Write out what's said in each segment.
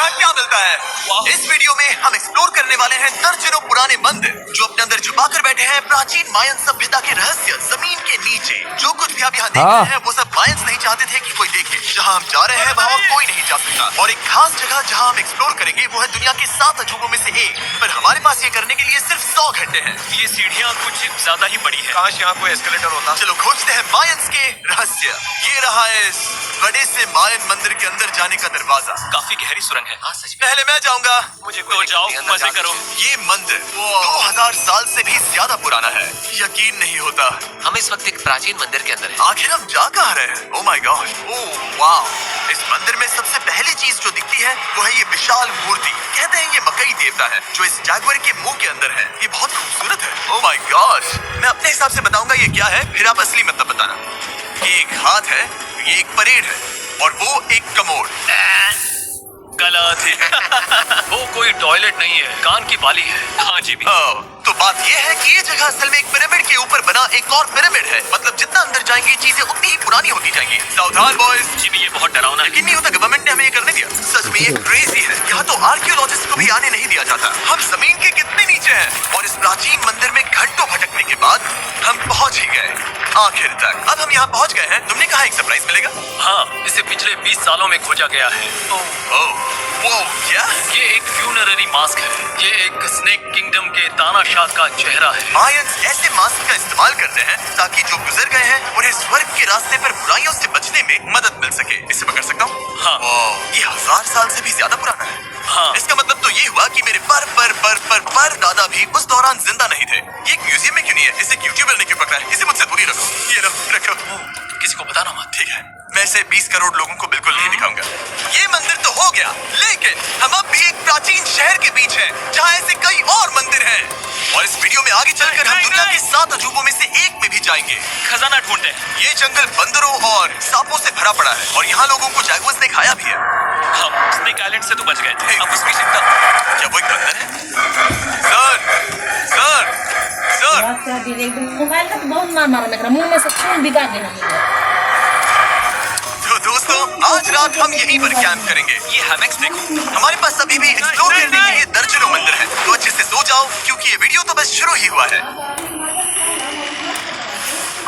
यहाँ क्या मिलता है। इस वीडियो में हम एक्सप्लोर करने वाले हैं दर्जनों पुराने मंदिर जो अपने अंदर छुपा कर बैठे हैं प्राचीन मायन सभ्यता के रहस्य जमीन के नीचे। जो कुछ भी आप यहाँ देख रहे हैं वो सब मायंस नहीं चाहते थे कि कोई देखे। जहाँ हम जा रहे हैं वहाँ कोई नहीं जा सकता और एक खास जगह जहाँ हम एक्सप्लोर करेंगे वो है दुनिया के 7 अजूबों में से एक। पर हमारे पास ये करने के लिए सिर्फ 100 घंटे हैं। ये सीढ़ियाँ कुछ ज्यादा ही बड़ी है। काश यहाँ कोई एस्केलेटर होता। चलो खोजते हैं मायंस के रहस्य। ये रहा है इस बड़े से मायन मंदिर के अंदर जाने का दरवाजा। काफी गहरी सुरंग है। पहले मैं जाऊंगा। मुझे तो जाओ, मजे करो। ये मंदिर 2000 साल से भी ज्यादा पुराना है। यकीन नहीं होता हम इस वक्त एक प्राचीन मंदिर के अंदर हैं। आखिर हम जा कहाँ रहे हैं? ओह माय गॉड, ओह वाव। इस मंदिर में सबसे पहली चीज जो दिखती है वो है ये विशाल मूर्ति। कहते हैं ये मकई देवता है जो इस जैगुआर के मुंह के अंदर है। ये बहुत खूबसूरत है। ओह माय गॉड, मैं अपने हिसाब से बताऊंगा ये क्या है, फिर आप असली मतलब बताना। ये एक हाथ है, ये एक परेड है और वो एक कमोड। गलत है। वो कोई टॉयलेट नहीं है, कान की बाली है। हाँ जी भी। तो बात ये है कि ये जगह असल में एक पिरामिड के ऊपर बना एक और पिरामिड है। मतलब जितना अंदर जाएंगे चीजें उतनी ही पुरानी होती जाएंगी। सावधान बॉयज। जी भी, ये बहुत डरावना है। यकीन नहीं होता गवर्नमेंट ने हमें ये करने दिया। सच में ये क्रेजी है। यहाँ तो आर्कियोलॉजिस्ट को भी आने नहीं दिया जाता। हम जमीन के कितने नीचे हैं और इस प्राचीन मंदिर में घंटों भटकने के बाद हम पहुँच ही गए आखिर तक। अब हम यहाँ पहुँच गए हैं। तुमने कहा एक सरप्राइज मिलेगा? हाँ, इसे पिछले 20 सालों में खोजा गया है। वो क्या? ये एक फ्यूनररी मास्क है। ये एक स्नेक किंगडम के तानाशाह का चेहरा है। मायंस ऐसे मास्क का इस्तेमाल करते हैं ताकि जो गुजर गए हैं उन्हें स्वर्ग के रास्ते पर बुराइयों से बचने में मदद मिल सके। इसे पकड़ सकता हूँ? हाँ। ये 1000 साल से भी ज्यादा पुराना है। हाँ। इसका मतलब तो ये हुआ कि मेरे पर दादा भी उस दौरान जिंदा नहीं थे। ये एक म्यूजियम में क्यों नहीं है? इसे यूट्यूबर ने क्यों पकड़ा है? इसे मुझसे दूरी रखो। ये लो, रखो। किसी को बताना मत। ठीक है, मैं इसे 20 करोड़ लोगों को बिल्कुल नहीं दिखाऊंगा। ये मंदिर तो हो गया, लेकिन हम अब भी एक प्राचीन शहर के बीच हैं, जहाँ ऐसे कई और मंदिर हैं। और इस वीडियो में आगे चलकर हम दुनिया के 7 अजूबों में से एक में भी जाएंगे। खजाना ढूंढते। ये जंगल बंदरों और सांपों से भरा पड़ा है और यहाँ लोगों को जैगुआर्स ने खाया भी है। हम स्नेक आइलैंड से तो बच गए थे। अब उसकी चिंता। क्या वो एक बंदर है? सर मोबाइल का तो बहुत मार मारा मेरा मुंह में से खून बिगा देना। तो दोस्तों आज रात हम यहीं पर कैंप करेंगे। ये हैमक्स देखो। हमारे पास अभी भी एक्सप्लोर करने के लिए दर्जनों मंदिर हैं। तो अच्छे से सो जाओ क्योंकि ये वीडियो तो बस शुरू ही हुआ है।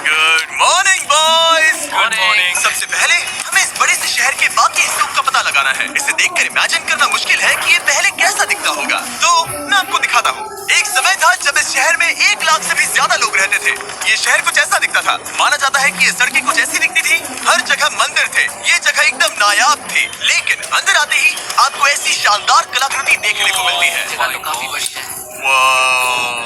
Good morning boys. Good morning. सबसे पहले हमें इस बड़े से शहर के बाकी हिस्सों का पता लगाना है। इसे देखकर इमेजिन करना मुश्किल है कि ये पहले कैसा दिखता होगा। तो मैं आपको दिखाता हूँ। एक समय था जब इस शहर में 1 लाख से भी ज्यादा लोग रहते थे। ये शहर कुछ ऐसा दिखता था। माना जाता है कि ये सड़कें कुछ ऐसी दिखती थी। हर जगह मंदिर थे। ये जगह एकदम नायाब थी। लेकिन अंदर आते ही आपको ऐसी शानदार कलाकृति देखने को मिलती है। जगह तो काफी बड़ी है।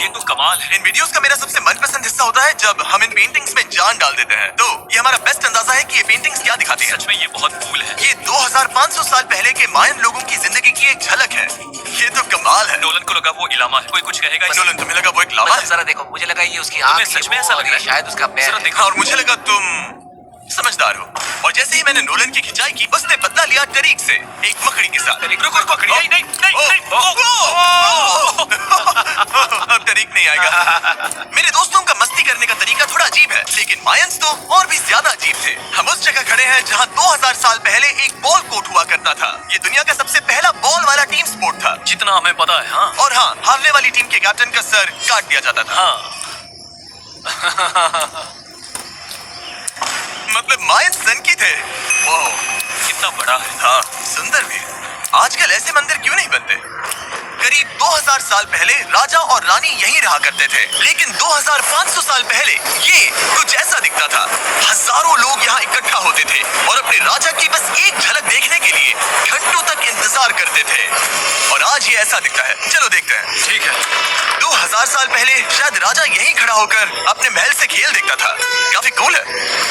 ये तो कमाल है। इन वीडियोस का मेरा सबसे मनपसंद हिस्सा होता है जब हम इन पेंटिंग्स में जान डाल देते हैं। तो ये हमारा बेस्ट अंदाजा है कि ये पेंटिंग्स क्या दिखाती हैं। सच में ये बहुत कूल है। ये 2500 साल पहले के मायन लोगों की जिंदगी की एक झलक है। ये तो कमाल है। नोलन को लगा वो इलामा है। कोई कुछ कहेगा इसे? नोलन, तुम्हें लगा वो एक लावा मतलब है? जरा देखो, मुझे लगा ये उसकी आँख सच में ऐसा लग रहा है? शायद उसका पैर जरा है। देखो। और मुझे लगा तुम समझदार हो। और जैसे ही मैंने नोलन की खिंचाई की उसने बदला लिया टरीक से, एक मकड़ी के साथ। रुको रुको, नहीं नहीं नहीं। अब टरीक नहीं आएगा। मेरे दोस्तों का मस्ती करने का तरीका थोड़ा अजीब है, लेकिन मायंस तो और भी ज्यादा अजीब थे। हम उस जगह खड़े हैं जहाँ 2000 साल पहले एक बॉल कोर्ट हुआ करता था। ये दुनिया का सबसे पहला बॉल वाला टीम स्पोर्ट था। जितना हमें पता है। हाँ। और हाँ, हारने वाली टीम के कैप्टन का सर काट दिया जाता था। हाँ। मतलब मायंस सन की थे। वाह, कितना बड़ा है। हाँ, सुंदर भी। आजकल ऐसे मंदिर क्यों नहीं बनते? करीब 2000 साल पहले राजा और रानी यहीं रहा करते थे, लेकिन 2500 साल पहले ये कुछ ऐसा दिखता था। हजारों लोग यहाँ इकट्ठा होते थे और अपने राजा की बस एक झलक देखने के लिए घंटों तक इंतजार करते थे। और आज ये ऐसा दिखता है। चलो देखते हैं। ठीक है। 2000 साल पहले शायद राजा यहीं खड़ा होकर अपने महल से खेल देखता था। काफी कूल है।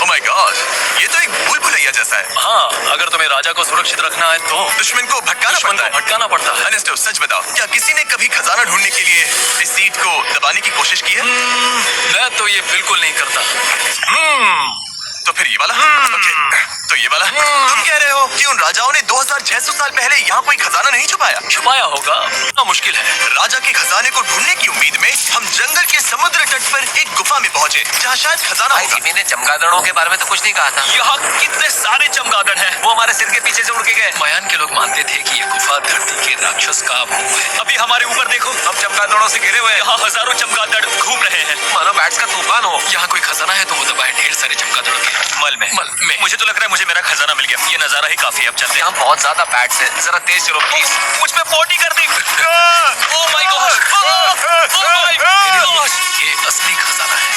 ओह माय गॉड, ये तो एक भूल भुलैया जैसा है। हाँ, अगर तुम्हें राजा को सुरक्षित रखना है तो दुश्मन को भटकाना पड़ता है। अनेस्टो, सच बताओ, क्या किसी ने कभी खजाना ढूंढने के लिए इस सीट को दबाने की कोशिश की है? मैं तो ये बिल्कुल नहीं करता। तो फिर ये वाला? ओके, तो ये वाला? तुम कह रहे हो कि उन राजाओं ने 2000 और 600 साल पहले यहाँ कोई खजाना नहीं छुपाया? छुपाया होगा, इतना मुश्किल है। राजा के खजाने को ढूंढने की उम्मीद में हम जंगल के समुद्र तट पर एक गुफा में पहुंचे, जहाँ शायद खजाना भाई होगा। जिमी ने चमगादड़ों के बारे में तो कुछ नहीं कहा था। यहाँ कितने सारे चमगादड़ हैं। वो हमारे सिर के पीछे से उड़ के गए। मायान के लोग मानते थे कि ये गुफा धरती के राक्षस का मुंह है। अभी हमारे ऊपर देखो, हम चमगादड़ों से घिरे हुए हैं। यहाँ हजारों चमगादड़ घूम रहे हैं। मानो बैट्स का तूफान हो। यहाँ कोई खजाना है तो वो दबा है ढेर सारे चमगादड़ों के मल में। मुझे तो लग रहा है मुझे मेरा खजाना मिल गया। ये नजारा ही काफी है। अब चलते हैं। यहाँ बहुत ज्यादा बैट्स है, जरा तेज चलो प्लीज। मुझ पे 40 कर दी। Oh my God, oh my God, ये असली खजाना है।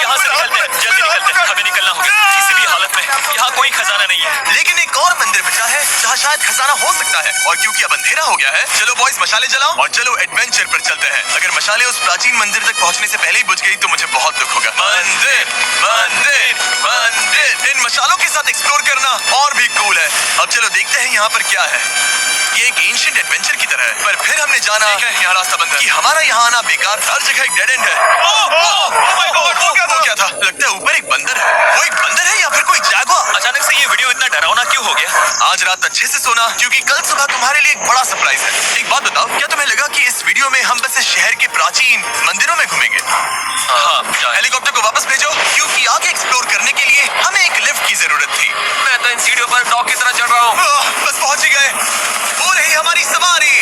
यहाँ से निकलते हैं, जल्दी निकलते हैं, हमें निकलना होगा किसी भी हालत में। यहाँ कोई खजाना नहीं है। लेकिन एक और मंदिर बचा है जहाँ शायद खजाना हो सकता है, और क्योंकि अब अंधेरा हो गया है, चलो बॉयज मशाले जलाओ और चलो एडवेंचर पर चलते हैं। अगर मशाले उस प्राचीन मंदिर तक पहुँचने से पहले ही बुझ गई तो मुझे बहुत दुख होगा। मंदिर मंदिर मंदिर, इन मशालों के साथ एक्सप्लोर करना और भी कूल है। अब चलो देखते हैं यहाँ पर क्या है। ये एक एंशिएंट एडवेंचर की तरह है, पर फिर हमने जाना यहाँ रास्ता बंद है कि हमारा यहाँ आना बेकार था। हर जगह एक डेड एंड है। वो क्या था? लगता है ऊपर एक बंदर है। वो एक बंदर है या फिर कोई जैगुआर? अचानक से ये वीडियो इतना डरावना क्यों हो गया? आज रात अच्छे से सोना, क्योंकि कल सुबह तुम्हारे लिए एक बड़ा सरप्राइज है। एक बात बताओ, क्या तुम्हें लगा कि इस वीडियो में हम बस इस शहर के प्राचीन मंदिरों में घूमेंगे? हाँ, हेलीकॉप्टर को वापस भेजो, क्योंकि आगे एक्सप्लोर करने के लिए हमें एक लिफ्ट की जरूरत थी। मैं तो इन सीढ़ियों पर डॉग की तरह चढ़ रहा हूँ। बस पहुंच ही गए। हो रही हमारी सवारी।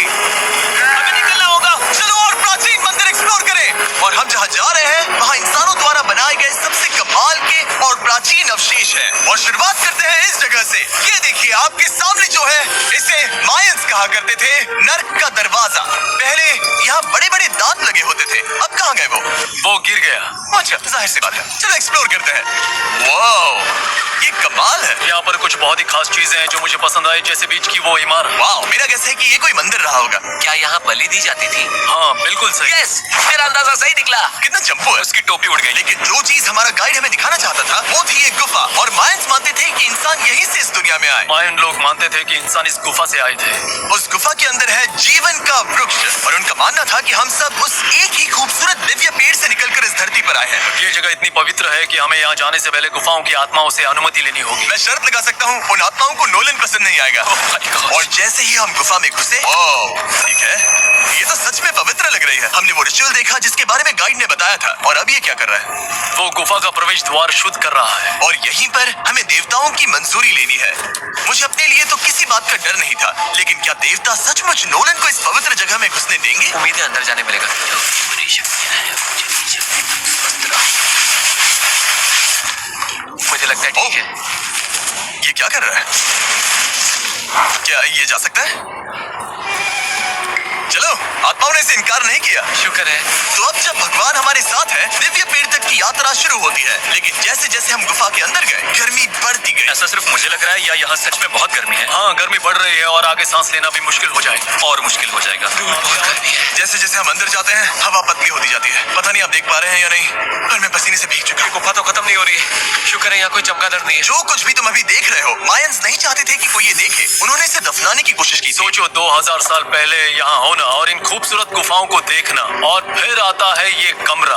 हमें निकलना होगा। चलो और प्राचीन मंदिर एक्सप्लोर करें। और हम जहाँ जा रहे हैं वहाँ इंसानों द्वारा बनाए गए सबसे कमाल के और प्राचीन अवशेष हैं। और शुरुआत करते हैं इस जगह से। ये देखिए आपके सामने जो है, इसे मायंस कहा करते थे नर्क का दरवाजा। पहले यहाँ बड़े बड़े दांत लगे होते थे, अब कहाँ गए वो गिर गया। अच्छा, जाहिर सी बात है। चलो एक्सप्लोर करते हैं। वाओ, ये कमाल है। यहाँ पर कुछ बहुत ही खास चीजें हैं जो मुझे पसंद आई, जैसे बीच की वो इमारत। वाओ, मेरा गैस है कि ये कोई मंदिर रहा होगा। क्या यहाँ बलि दी जाती थी? हाँ बिल्कुल सही। यस, मेरा अंदाजा सही निकला। कितना चंपू है। उसकी टोपी उड़ गई। लेकिन जो चीज हमारा गाइड हमें दिखाना चाहता था वो थी एक गुफा, और मायंस मानते थे कि इंसान यहीं से इस दुनिया में आए। मायन लोग मानते थे कि इंसान इस गुफा से आए थे। उस गुफा के अंदर है जीवन का वृक्ष, और उनका मानना था कि हम सब उस एक ही खूबसूरत दिव्य पेड़ से निकलकर इस धरती पर आए हैं। ये जगह इतनी पवित्र है कि हमें यहाँ जाने से पहले गुफाओं की आत्माओं से अनुमति लेनी होगी। मैं शर्त लगा सकता हूँ उन आत्माओं को नोलन पसंद नहीं आएगा। और जैसे ही हम गुफा में घुसे, ठीक है, ये तो सच में पवित्र लग रही है। हमने वो रिचुअल देखा जिसके बारे में गाइड ने बताया था, और अब ये क्या कर रहा है? वो गुफा का प्रवेश द्वार शुद्ध कर रहा है। और यहीं पर हमें देवताओं की मंजूरी लेनी है। मुझे अपने लिए तो किसी बात का डर नहीं था, लेकिन क्या देवता सचमुच नोलन को इस पवित्र जगह में घुसने देंगे? उम्मीद है अंदर जाने मिलेगा। मुझे लगता है ठीक है। ये क्या कर रहा है? क्या ये जा सकता है? चलो, आत्माओं ने इसे इनकार नहीं किया। शुक्र है। तो अब जब भगवान हमारे साथ है, दिव्य पेड़ तक की यात्रा शुरू होती है। लेकिन जैसे जैसे हम गुफा के अंदर गए, गर्मी बढ़ती गई। ऐसा सिर्फ मुझे लग रहा है या यहाँ सच में बहुत गर्मी है? हाँ, गर्मी बढ़ रही है और आगे सांस लेना भी मुश्किल हो जाएगा। और मुश्किल हो जाएगा। बहुत गर्मी है। जैसे जैसे हम अंदर जाते हैं, हवा पतली होती जाती है। पता नहीं आप देख पा रहे हैं या नहीं, पर मैं पसीने से भीग चुका हूँ। गुफा तो खत्म नहीं हो रही है। शुक्र है यहाँ कोई चमगादड़ नहीं है। जो कुछ भी तुम अभी देख रहे हो, मायंस नहीं चाहते थे कि कोई ये देखे। उन्होंने इसे दफनाने की कोशिश की। सोचो 2000 साल पहले यहाँ होना और इन खूबसूरत गुफाओं को देखना, और फिर आता है ये कमरा,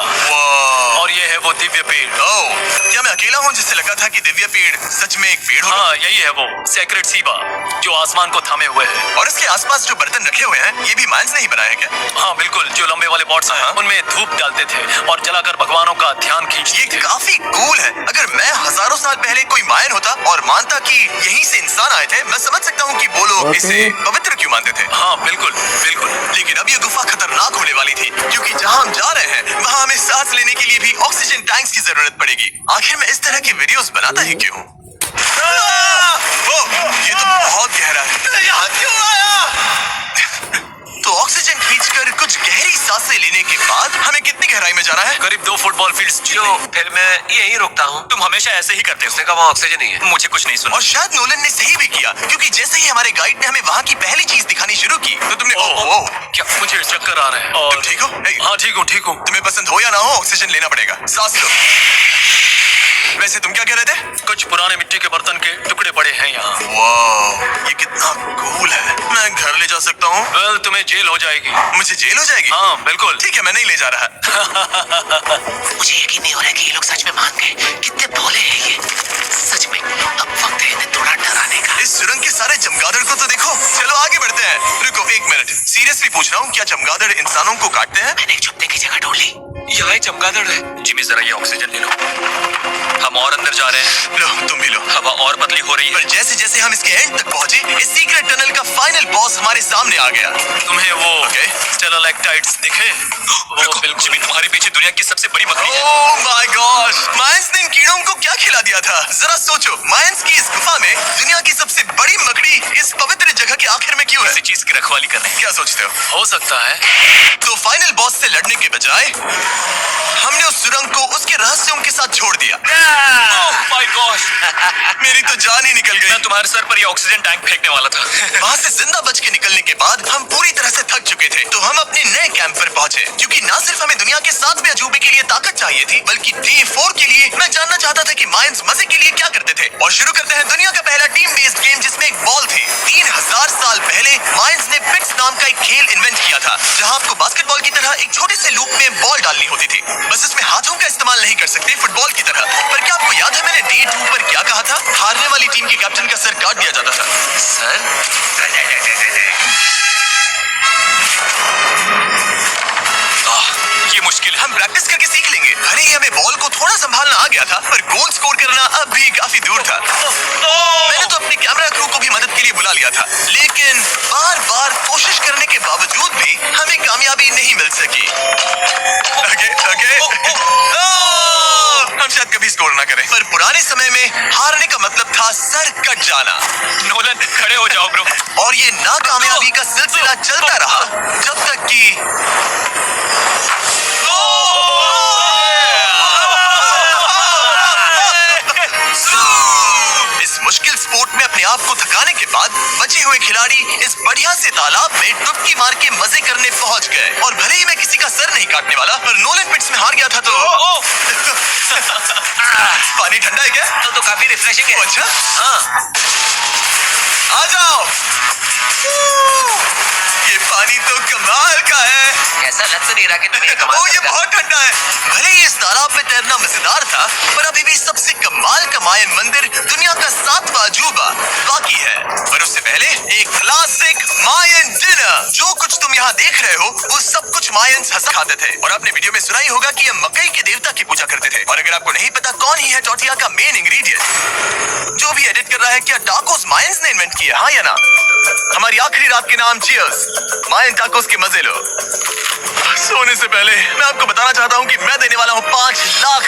और ये है वो दिव्य पेड़। ओह, क्या मैं अकेला हूँ जिससे लगा था कि दिव्य पेड़ सच में एक पेड़ होगा? हाँ, यही है वो सेक्रेट सीबा जो आसमान को थामे हुए है। और इसके आसपास जो बर्तन रखे हुए हैं, ये भी मायंस ने ही बनाए हैं क्या? हाँ बिल्कुल, जो लंबे वाले पॉट्स हैं, उनमें धूप डालते थे और जलाकर भगवानों का ध्यान खींचते ये थे। काफी कूल है। अगर मैं हजारों साल पहले कोई मायन होता और मानता कि यहीं से इंसान आए थे, मैं समझ सकता हूँ कि वो लोग इसे पवित्र क्यों मानते थे। हाँ बिल्कुल बिल्कुल। लेकिन अब ये गुफा खतरनाक होने वाली थी, क्योंकि जहाँ हम जा रहे हैं वहाँ हमें सांस लेने के लिए भी ऑक्सीजन टैंक्स की जरूरत पड़ेगी। आखिर मैं इस तरह के वीडियोस बनाता ही क्यों? ये तो बहुत गहरा है। यहाँ क्यों आया? तो ऑक्सीजन खींचकर कुछ गहरी सांसें लेने के बाद हमें कितनी गहराई में जाना है? करीब 2 फुटबॉल फील्ड्स जो फिर मैं यहीं रुकता हूँ। तुम हमेशा ऐसे ही करते हो। उसने कहा वहाँ ऑक्सीजन नहीं है। मुझे कुछ नहीं सुना। और शायद नोलन ने सही भी किया, क्योंकि जैसे ही हमारे गाइड ने हमें वहाँ की पहली चीज दिखानी शुरू की, तो तुमने ओह, क्या मुझे चक्कर आ रहे हैं? और तुम ठीक हो? हाँ ठीक हूँ ठीक हूँ। तुम्हें पसंद हो या ना हो, ऑक्सीजन लेना पड़ेगा। सांस लो। वैसे तुम क्या कह रहे थे? कुछ पुराने मिट्टी के बर्तन के टुकड़े पड़े हैं यहाँ। वाह, ये कितना कूल है। मैं घर ले जा सकता हूँ? वेल, तुम्हें जेल हो जाएगी। मुझे जेल हो जाएगी? हाँ बिल्कुल। ठीक है, मैं नहीं ले जा रहा। मुझे यकीन नहीं हो रहा है कि ये लोग सच में मान गए। कितने भोले हैं ये। सच में अब वक्त है इन्हें थोड़ा डराने का। सीरियसली पूछ रहा हूँ, क्या चमगादड़ इंसानों को काटते हैं? मैंने एक छुपने की जगह ढूंढ ली। यहाँ एक चमगादड़ है। जिमी जरा ये ऑक्सीजन ले लो। हम और अंदर जा रहे हैं। लो, तुम भी लो। हवा और पतली हो रही है। पर जैसे जैसे हम इसके एंड तक पहुंचे, इस सीक्रेट टनल का फाइनल बॉस हमारे सामने आ गया। तुम्हें वो Okay. स्टेलाक्टाइट्स दिखे? वो बिल्कुल जिमी, तुम्हारे पीछे दुनिया की सबसे बड़ी बकरी है। ओह माय गॉश, मायंस ने इन कीड़ों को क्या खिला दिया था? जरा सोचो, मायंस की इस गुफा में दुनिया की सबसे बड़ी मकड़ी इस पवित्र जगह के आखिर में क्यों है? किसी चीज की रखवाली कर रहे हैं। क्या सोचते हो सकता है। तो फाइनल बॉस से लड़ने के बजाय हमने उस सुरंग को उसके रहस्यों के साथ छोड़ दिया। ओह माय गॉश, मेरी तो जान ही निकल मैं गई। तुम्हारे सर पर ये ऑक्सीजन टैंक फेंकने वाला था। वहाँ से जिंदा बच के निकलने के बाद हम पूरी तरह से थक चुके थे, तो हम अपने नए कैंप पर पहुंचे, क्योंकि न सिर्फ हमें दुनिया के 7वें अजूबे के लिए ताकत चाहिए थी, बल्कि डे 4 के लिए मैं जानना चाहता था कि मायंस मजे के लिए क्या करते थे। और शुरू करते हैं दुनिया का पहला टीम बेस्ड गेम, जिसमें एक बॉल थी। 3000 साल पहले मायंस ने पिट्स नाम का एक खेल इन्वेंट किया था, जहाँ आपको बास्केटबॉल की तरह एक छोटे से लूप में बॉल डालनी होती थी। बस इसमें हाथों का इस्तेमाल नहीं कर सकते फुटबॉल की तरह। पर क्या आपको याद है मैंने डे 2 पर क्या कहा था? हारने वाली टीम के कैप्टन का सर काट दिया जाता था। ये मुश्किल है। हम प्रैक्टिस करके सीख लेंगे। भले ही हमें बॉल को थोड़ा संभालना आ गया था, पर गोल स्कोर करना अब भी काफी दूर था। मैंने तो अपने कैमरा क्रू को भी मदद के लिए बुला लिया था, लेकिन बार बार कोशिश करने के बावजूद भी हमें कामयाबी नहीं मिल सकी। हम शायद कभी स्कोर ना करें, पर पुराने समय में हारने का मतलब था सर कट जाना। नोलन, खड़े हो जाओ ब्रो। और ये नाकामयाबी का सिलसिला चलता रहा जब तक कि इस मुश्किल स्पोर्ट में अपने आप को थकाने के बाद बचे हुए खिलाड़ी इस बढ़िया से तालाब में डुबकी मार के मजे करने पहुंच गए। और भले ही मैं किसी का सर नहीं काटने वाला, पर नोलन पिट्स में हार गया था तो पानी ठंडा है क्या? तो काफी रिफ्रेशिंग है। अच्छा, हाँ, आ जाओ। ये पानी तो कमाल का है। ऐसा लग तो नहीं रहा कि तुम्हें ये ओह, कमाल ये लगता। बहुत ठंडा है। भले ही इस तालाब में तैरना मजेदार था, पर अभी भी सबसे कमाल का मायन मंदिर, दुनिया का 7वां अजूबा बाकी है। पर उससे पहले एक क्लासिक मायन डिनर। जो कुछ तुम यहाँ देख रहे हो, वो सब कुछ मायंस हंसा खाते थे। और आपने वीडियो में सुना ही होगा कि ये मकई के देवता की पूजा करते थे। और अगर आपको नहीं पता कौन ही है टोटिया का मेन इंग्रेडिएंट, जो भी एडिट कर रहा है, क्या टाकोस मायंस ने इन्वेंट किया? हाँ या ना? हमारी आखिरी रात के नाम चीयर्स। मायन टाकोस के मजे लो। सोने से पहले मैं आपको बताना चाहता हूँ कि मैं देने वाला हूँ $5 लाख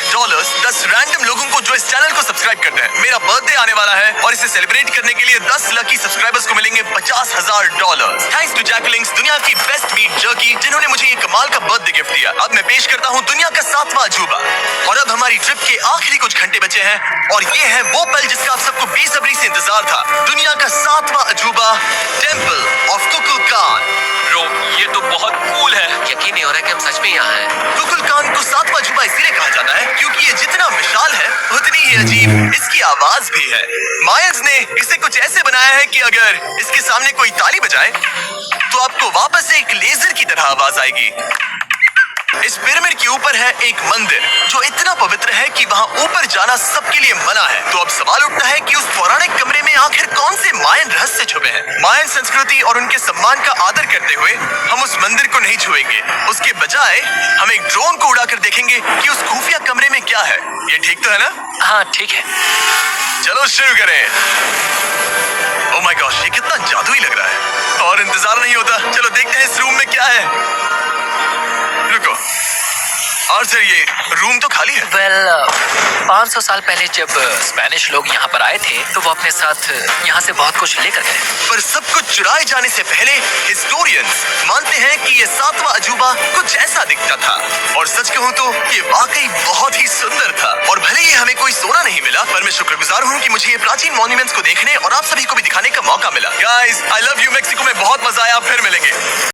10 रैंडम लोगों को जो इस चैनल को सब्सक्राइब करते हैं। मेरा बर्थडे आने वाला है और इसे सेलिब्रेट करने के लिए 10 लकी सब्सक्राइबर्स को मिलेंगे $50,000। थैंक्स टू जैकलिंग्स, दुनिया की बेस्ट मीट जर्की, जिन्होंने मुझे ये कमाल का बर्थडे गिफ्ट दिया। अब मैं पेश करता हूँ दुनिया का 7वां अजूबा। और अब हमारी ट्रिप के आखिरी कुछ घंटे बचे हैं, और ये है वो पल जिसका आप सबको बेसब्री से इंतजार था। दुनिया का 7वां अजूबा, टेम्पल ऑफ कुकुलकान। ब्रो, ये तो बहुत कूल है। यकीन नहीं हो रहा कि हम सच में यहाँ हैं। कुकुलकान को 7वां अजूबा इसलिए कहा जाता है क्योंकि ये जितना विशाल है, उतनी ही अजीब इसकी आवाज भी है। मायंस ने इसे कुछ ऐसे बनाया है कि अगर इसके सामने कोई ताली बजाए, तो आपको वापस से एक लेजर की तरह आवाज आएगी। इस पिरामिड के ऊपर है एक मंदिर जो इतना पवित्र है कि वहाँ ऊपर जाना सबके लिए मना है। तो अब सवाल उठता है कि उस पौराणिक कमरे में आखिर कौन से मायन रहस्य छुपे हैं। मायन संस्कृति और उनके सम्मान का आदर करते हुए हम उस मंदिर को नहीं छुएंगे। उसके बजाय हम एक ड्रोन को उड़ाकर देखेंगे कि उस खुफिया कमरे में क्या है। ये ठीक तो है ना? हाँ ठीक है। चलो शुरू करें। ओह माय गॉश, ये कितना जादुई लग रहा है और इंतजार नहीं होता। चलो देखते हैं इस रूम में क्या है। रुको, और सर ये रूम तो खाली है। वेल 500 साल पहले जब स्पेनिश लोग यहाँ पर आए थे, तो वो अपने साथ यहाँ से बहुत कुछ लेकर गए। पर सब कुछ चुराए जाने से पहले हिस्टोरियंस मानते हैं कि ये 7वां अजूबा कुछ ऐसा दिखता था। और सच कहूँ तो ये वाकई बहुत ही सुंदर था। और भले ही हमें कोई सोना नहीं मिला, पर मैं शुक्रगुजार हूँ कि मुझे ये प्राचीन मॉन्यूमेंट्स को देखने और आप सभी को भी दिखाने का मौका मिला। Guys, I love you. Mexico में बहुत मजा आया, फिर मिलेंगे।